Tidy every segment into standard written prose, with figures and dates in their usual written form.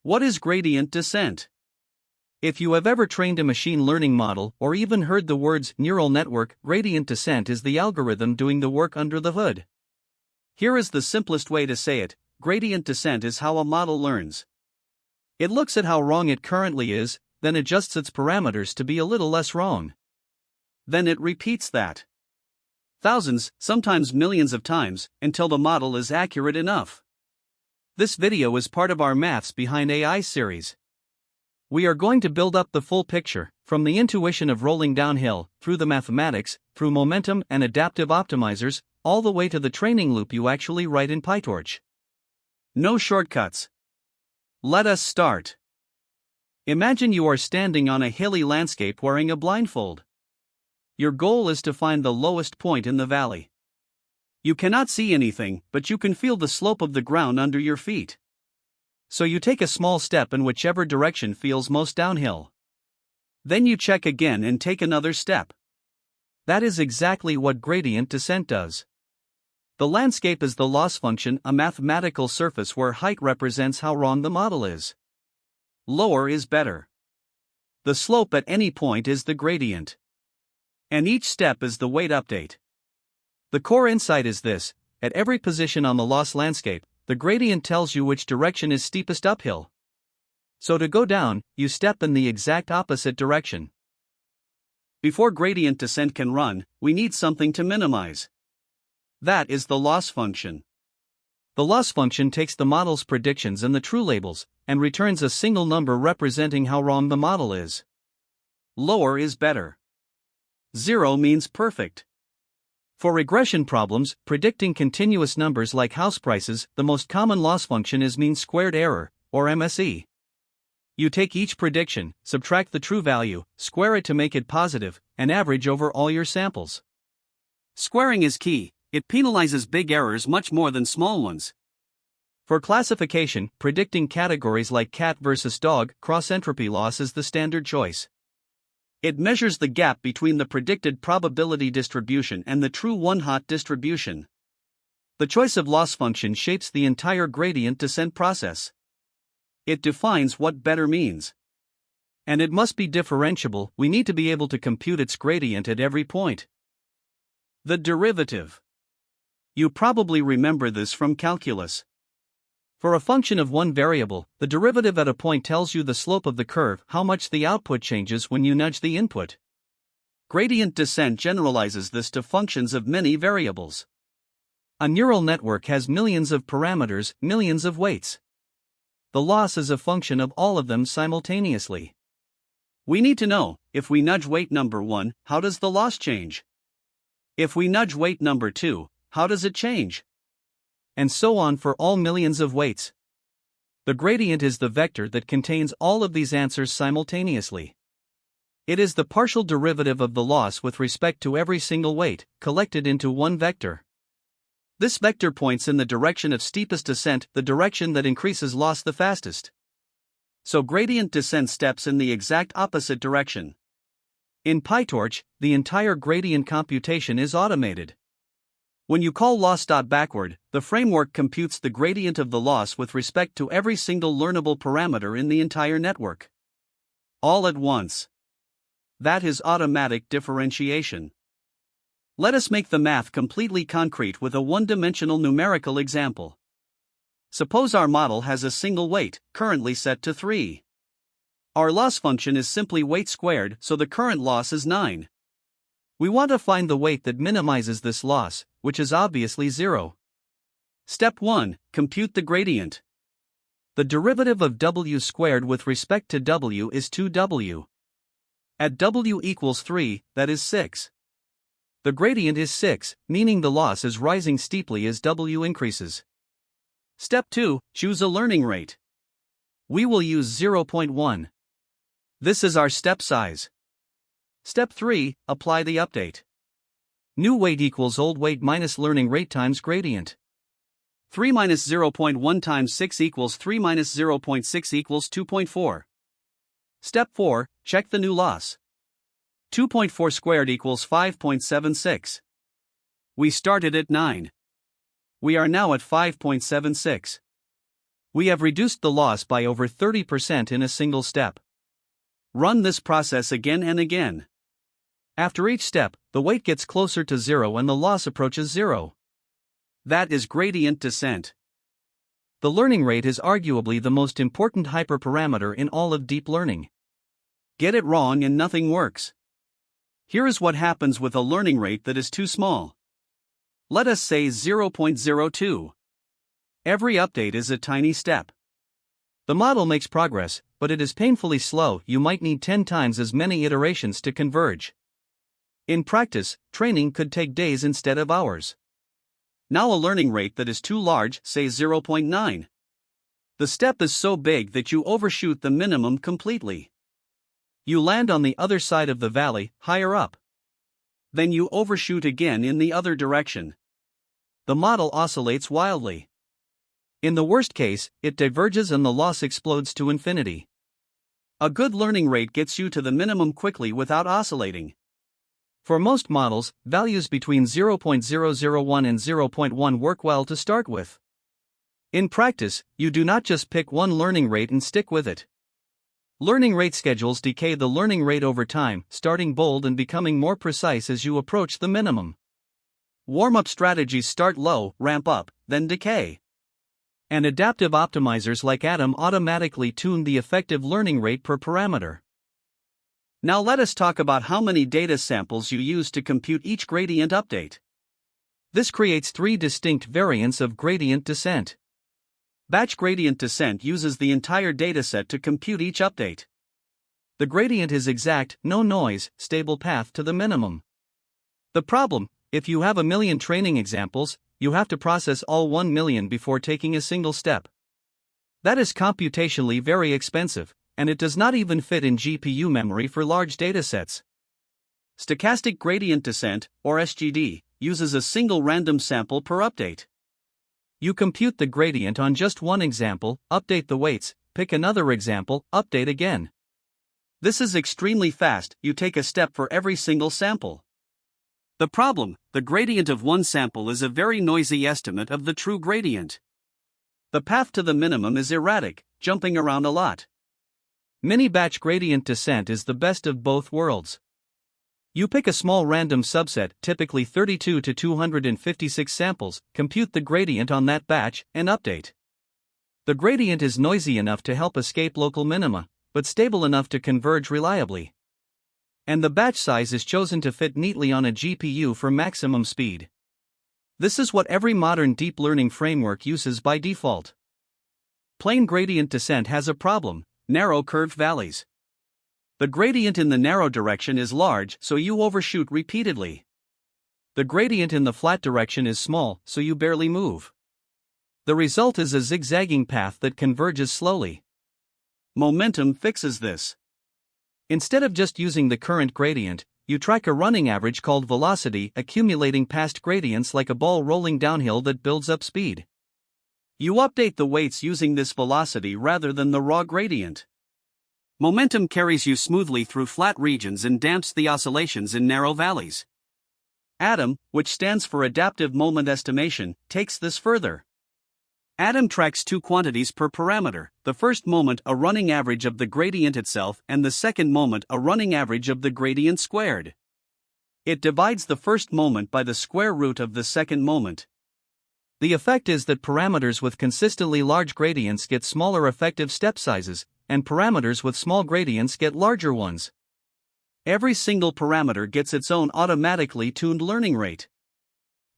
What is gradient descent? If you have ever trained a machine learning model or even heard the words neural network, gradient descent is the algorithm doing the work under the hood. Here is the simplest way to say it: gradient descent is how a model learns. It looks at how wrong it currently is, then adjusts its parameters to be a little less wrong. Then it repeats that thousands, sometimes millions of times, until the model is accurate enough. This video is part of our Maths Behind AI series. We are going to build up the full picture, from the intuition of rolling downhill, through the mathematics, through momentum and adaptive optimizers, all the way to the training loop you actually write in PyTorch. No shortcuts. Let us start. Imagine you are standing on a hilly landscape wearing a blindfold. Your goal is to find the lowest point in the valley. You cannot see anything, but you can feel the slope of the ground under your feet. So you take a small step in whichever direction feels most downhill. Then you check again and take another step. That is exactly what gradient descent does. The landscape is the loss function, a mathematical surface where height represents how wrong the model is. Lower is better. The slope at any point is the gradient. And each step is the weight update. The core insight is this: at every position on the loss landscape, the gradient tells you which direction is steepest uphill. So to go down, you step in the exact opposite direction. Before gradient descent can run, we need something to minimize. That is the loss function. The loss function takes the model's predictions and the true labels, and returns a single number representing how wrong the model is. Lower is better. 0 means perfect. For regression problems, predicting continuous numbers like house prices, the most common loss function is mean squared error, or MSE. You take each prediction, subtract the true value, square it to make it positive, and average over all your samples. Squaring is key. It penalizes big errors much more than small ones. For classification, predicting categories like cat versus dog, cross-entropy loss is the standard choice. It measures the gap between the predicted probability distribution and the true one-hot distribution. The choice of loss function shapes the entire gradient descent process. It defines what better means. And it must be differentiable. We need to be able to compute its gradient at every point. The derivative. You probably remember this from calculus. For a function of one variable, the derivative at a point tells you the slope of the curve, how much the output changes when you nudge the input. Gradient descent generalizes this to functions of many variables. A neural network has millions of parameters, millions of weights. The loss is a function of all of them simultaneously. We need to know, if we nudge weight number 1, how does the loss change? If we nudge weight number 2, how does it change? And so on for all millions of weights. The gradient is the vector that contains all of these answers simultaneously. It is the partial derivative of the loss with respect to every single weight, collected into one vector. This vector points in the direction of steepest descent, the direction that increases loss the fastest. So gradient descent steps in the exact opposite direction. In PyTorch, the entire gradient computation is automated. When you call loss.backward, the framework computes the gradient of the loss with respect to every single learnable parameter in the entire network. All at once. That is automatic differentiation. Let us make the math completely concrete with a one-dimensional numerical example. Suppose our model has a single weight, currently set to 3. Our loss function is simply weight squared, so the current loss is 9. We want to find the weight that minimizes this loss, which is obviously 0. Step 1. Compute the gradient. The derivative of w squared with respect to w is 2w. At w equals 3, that is 6. The gradient is 6, meaning the loss is rising steeply as w increases. Step 2. Choose a learning rate. We will use 0.1. This is our step size. Step 3. Apply the update. New weight equals old weight minus learning rate times gradient. 3 minus 0.1 times 6 equals 3 minus 0.6 equals 2.4. Step 4. Check the new loss. 2.4 squared equals 5.76. We started at 9. We are now at 5.76. We have reduced the loss by over 30% in a single step. Run this process again and again. After each step, the weight gets closer to zero and the loss approaches zero. That is gradient descent. The learning rate is arguably the most important hyperparameter in all of deep learning. Get it wrong and nothing works. Here is what happens with a learning rate that is too small. Let us say 0.02. Every update is a tiny step. The model makes progress, but it is painfully slow. You might need 10 times as many iterations to converge. In practice, training could take days instead of hours. Now a learning rate that is too large, say 0.9. The step is so big that you overshoot the minimum completely. You land on the other side of the valley, higher up. Then you overshoot again in the other direction. The model oscillates wildly. In the worst case, it diverges and the loss explodes to infinity. A good learning rate gets you to the minimum quickly without oscillating. For most models, values between 0.001 and 0.1 work well to start with. In practice, you do not just pick one learning rate and stick with it. Learning rate schedules decay the learning rate over time, starting bold and becoming more precise as you approach the minimum. Warm-up strategies start low, ramp up, then decay. And adaptive optimizers like Atom automatically tune the effective learning rate per parameter. Now let us talk about how many data samples you use to compute each gradient update. This creates three distinct variants of gradient descent. Batch gradient descent uses the entire dataset to compute each update. The gradient is exact, no noise, stable path to the minimum. The problem: if you have 1 million training examples, you have to process all 1 million before taking a single step. That is computationally very expensive, and it does not even fit in GPU memory for large datasets. Stochastic gradient descent, or SGD, uses a single random sample per update. You compute the gradient on just one example, update the weights, pick another example, update again. This is extremely fast. You take a step for every single sample. The problem: the gradient of one sample is a very noisy estimate of the true gradient. The path to the minimum is erratic, jumping around a lot. Mini-batch gradient descent is the best of both worlds. You pick a small random subset, typically 32 to 256 samples, compute the gradient on that batch, and update. The gradient is noisy enough to help escape local minima, but stable enough to converge reliably. And the batch size is chosen to fit neatly on a GPU for maximum speed. This is what every modern deep learning framework uses by default. Plain gradient descent has a problem: narrow curved valleys. The gradient in the narrow direction is large, so you overshoot repeatedly. The gradient in the flat direction is small, so you barely move. The result is a zigzagging path that converges slowly. Momentum fixes this. Instead of just using the current gradient, you track a running average called velocity, accumulating past gradients like a ball rolling downhill that builds up speed. You update the weights using this velocity rather than the raw gradient. Momentum carries you smoothly through flat regions and damps the oscillations in narrow valleys. Atom, which stands for Adaptive Moment Estimation, takes this further. Atom tracks two quantities per parameter: the first moment a running average of the gradient itself and the second moment a running average of the gradient squared. It divides the first moment by the square root of the second moment. The effect is that parameters with consistently large gradients get smaller effective step sizes, and parameters with small gradients get larger ones. Every single parameter gets its own automatically tuned learning rate.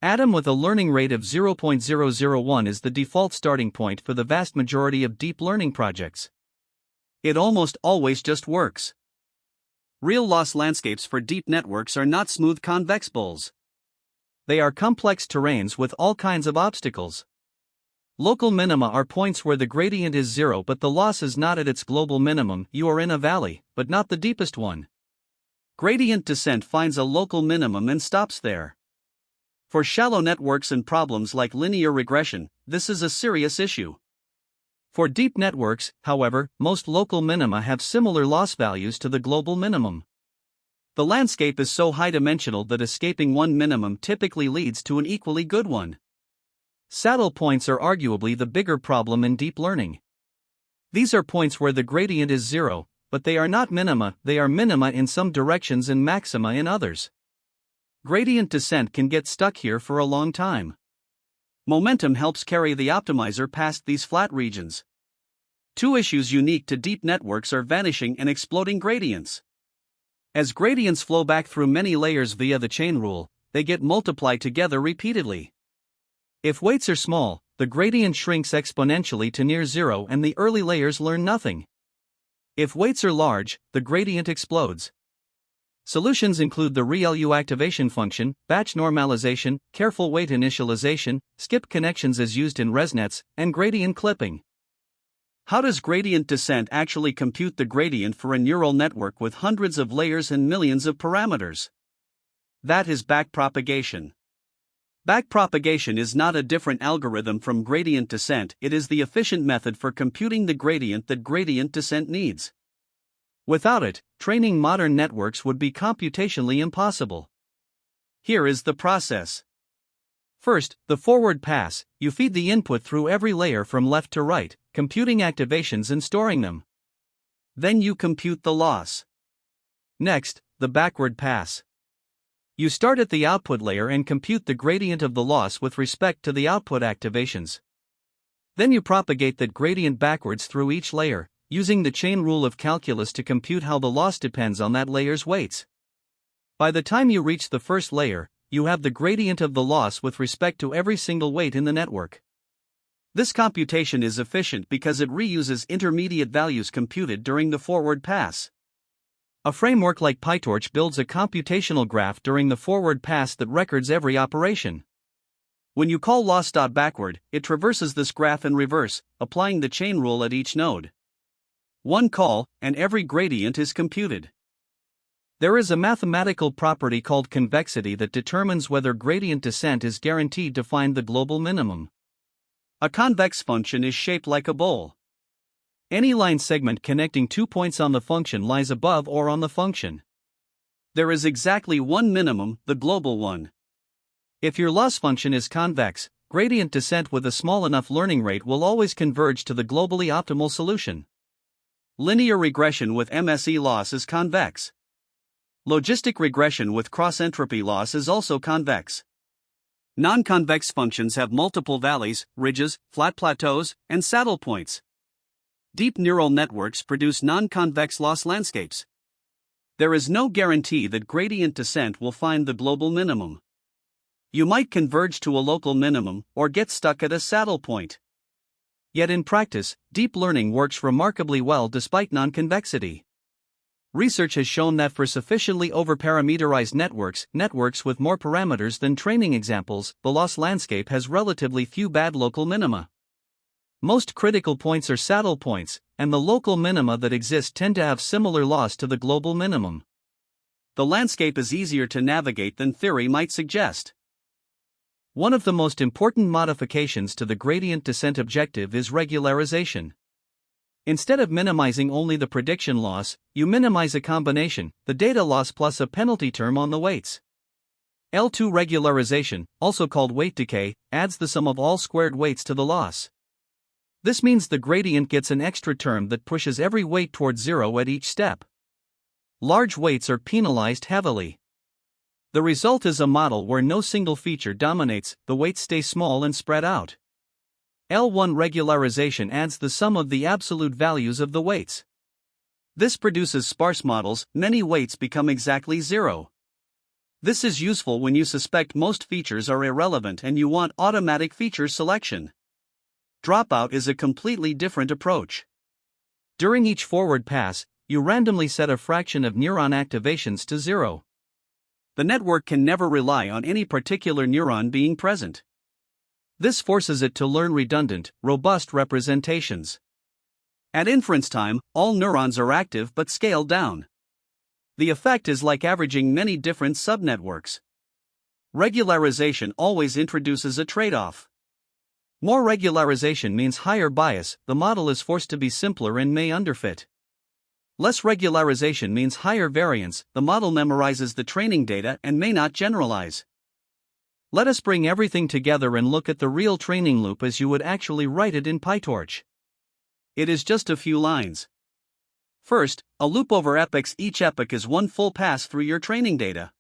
Atom with a learning rate of 0.001 is the default starting point for the vast majority of deep learning projects. It almost always just works. Real loss landscapes for deep networks are not smooth convex bowls. They are complex terrains with all kinds of obstacles. Local minima are points where the gradient is zero but the loss is not at its global minimum. You are in a valley, but not the deepest one. Gradient descent finds a local minimum and stops there. For shallow networks and problems like linear regression, this is a serious issue. For deep networks, however, most local minima have similar loss values to the global minimum. The landscape is so high-dimensional that escaping one minimum typically leads to an equally good one. Saddle points are arguably the bigger problem in deep learning. These are points where the gradient is zero, but they are not minima, they are minima in some directions and maxima in others. Gradient descent can get stuck here for a long time. Momentum helps carry the optimizer past these flat regions. Two issues unique to deep networks are vanishing and exploding gradients. As gradients flow back through many layers via the chain rule, they get multiplied together repeatedly. If weights are small, the gradient shrinks exponentially to near zero and the early layers learn nothing. If weights are large, the gradient explodes. Solutions include the ReLU activation function, batch normalization, careful weight initialization, skip connections as used in ResNets, and gradient clipping. How does gradient descent actually compute the gradient for a neural network with hundreds of layers and millions of parameters? That is backpropagation. Backpropagation is not a different algorithm from gradient descent, it is the efficient method for computing the gradient that gradient descent needs. Without it, training modern networks would be computationally impossible. Here is the process. First, the forward pass, you feed the input through every layer from left to right, computing activations and storing them. Then you compute the loss. Next, the backward pass. You start at the output layer and compute the gradient of the loss with respect to the output activations. Then you propagate that gradient backwards through each layer, using the chain rule of calculus to compute how the loss depends on that layer's weights. By the time you reach the first layer, you have the gradient of the loss with respect to every single weight in the network. This computation is efficient because it reuses intermediate values computed during the forward pass. A framework like PyTorch builds a computational graph during the forward pass that records every operation. When you call loss.backward, it traverses this graph in reverse, applying the chain rule at each node. One call, and every gradient is computed. There is a mathematical property called convexity that determines whether gradient descent is guaranteed to find the global minimum. A convex function is shaped like a bowl. Any line segment connecting 2 points on the function lies above or on the function. There is exactly one minimum, the global one. If your loss function is convex, gradient descent with a small enough learning rate will always converge to the globally optimal solution. Linear regression with MSE loss is convex. Logistic regression with cross-entropy loss is also convex. Non-convex functions have multiple valleys, ridges, flat plateaus, and saddle points. Deep neural networks produce non-convex loss landscapes. There is no guarantee that gradient descent will find the global minimum. You might converge to a local minimum or get stuck at a saddle point. Yet in practice, deep learning works remarkably well despite non-convexity. Research has shown that for sufficiently overparameterized networks with more parameters than training examples, the loss landscape has relatively few bad local minima. Most critical points are saddle points, and the local minima that exist tend to have similar loss to the global minimum. The landscape is easier to navigate than theory might suggest. One of the most important modifications to the gradient descent objective is regularization. Instead of minimizing only the prediction loss, you minimize a combination, the data loss plus a penalty term on the weights. L2 regularization, also called weight decay, adds the sum of all squared weights to the loss. This means the gradient gets an extra term that pushes every weight toward zero at each step. Large weights are penalized heavily. The result is a model where no single feature dominates, the weights stay small and spread out. L1 regularization adds the sum of the absolute values of the weights. This produces sparse models, many weights become exactly zero. This is useful when you suspect most features are irrelevant and you want automatic feature selection. Dropout is a completely different approach. During each forward pass, you randomly set a fraction of neuron activations to zero. The network can never rely on any particular neuron being present. This forces it to learn redundant, robust representations. At inference time, all neurons are active but scaled down. The effect is like averaging many different subnetworks. Regularization always introduces a trade-off. More regularization means higher bias, the model is forced to be simpler and may underfit. Less regularization means higher variance, the model memorizes the training data and may not generalize. Let us bring everything together and look at the real training loop as you would actually write it in PyTorch. It is just a few lines. First, a loop over epochs. Each epoch is one full pass through your training data.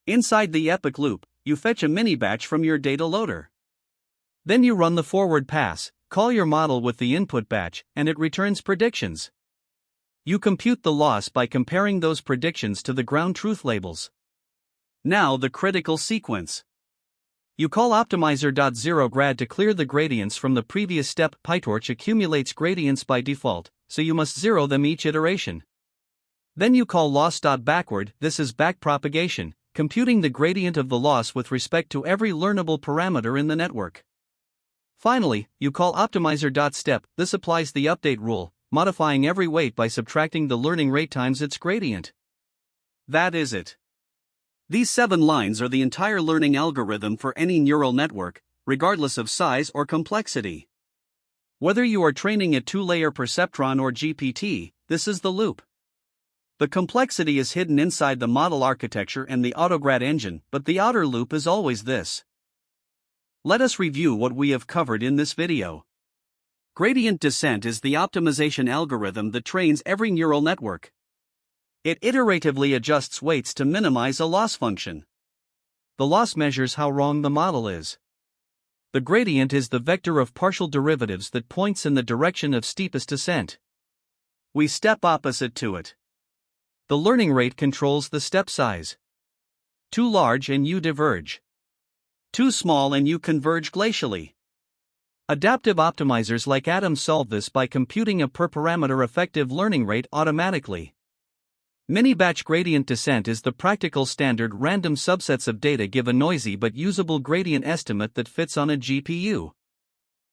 Inside the epoch loop, you fetch a mini batch from your data loader. Then you run the forward pass, call your model with the input batch, and it returns predictions. You compute the loss by comparing those predictions to the ground truth labels. Now the critical sequence. You call optimizer.zeroGrad to clear the gradients from the previous step. PyTorch accumulates gradients by default, so you must zero them each iteration. Then you call loss.backward. This is backpropagation, computing the gradient of the loss with respect to every learnable parameter in the network. Finally, you call optimizer.step. This applies the update rule, modifying every weight by subtracting the learning rate times its gradient. That is it. These 7 lines are the entire learning algorithm for any neural network, regardless of size or complexity. Whether you are training a 2-layer perceptron or GPT, this is the loop. The complexity is hidden inside the model architecture and the AutoGrad engine, but the outer loop is always this. Let us review what we have covered in this video. Gradient descent is the optimization algorithm that trains every neural network. It iteratively adjusts weights to minimize a loss function. The loss measures how wrong the model is. The gradient is the vector of partial derivatives that points in the direction of steepest descent. We step opposite to it. The learning rate controls the step size. Too large and you diverge. Too small and you converge glacially. Adaptive optimizers like Atom solve this by computing a per-parameter effective learning rate automatically. Mini-batch gradient descent is the practical standard. Random subsets of data give a noisy but usable gradient estimate that fits on a GPU.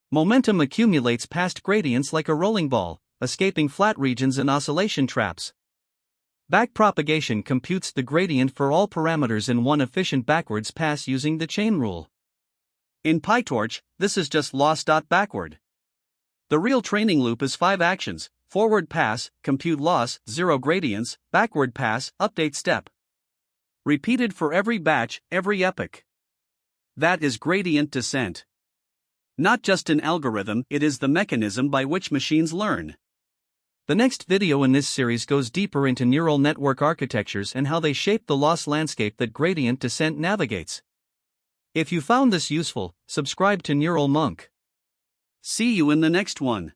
Momentum accumulates past gradients like a rolling ball, escaping flat regions and oscillation traps. Backpropagation computes the gradient for all parameters in one efficient backwards pass using the chain rule. In PyTorch, this is just loss.backward. The real training loop is 5 actions: forward pass, compute loss, zero gradients, backward pass, update step. Repeated for every batch, every epoch. That is gradient descent. Not just an algorithm, it is the mechanism by which machines learn. The next video in this series goes deeper into neural network architectures and how they shape the loss landscape that gradient descent navigates. If you found this useful, subscribe to Neural Monk. See you in the next one.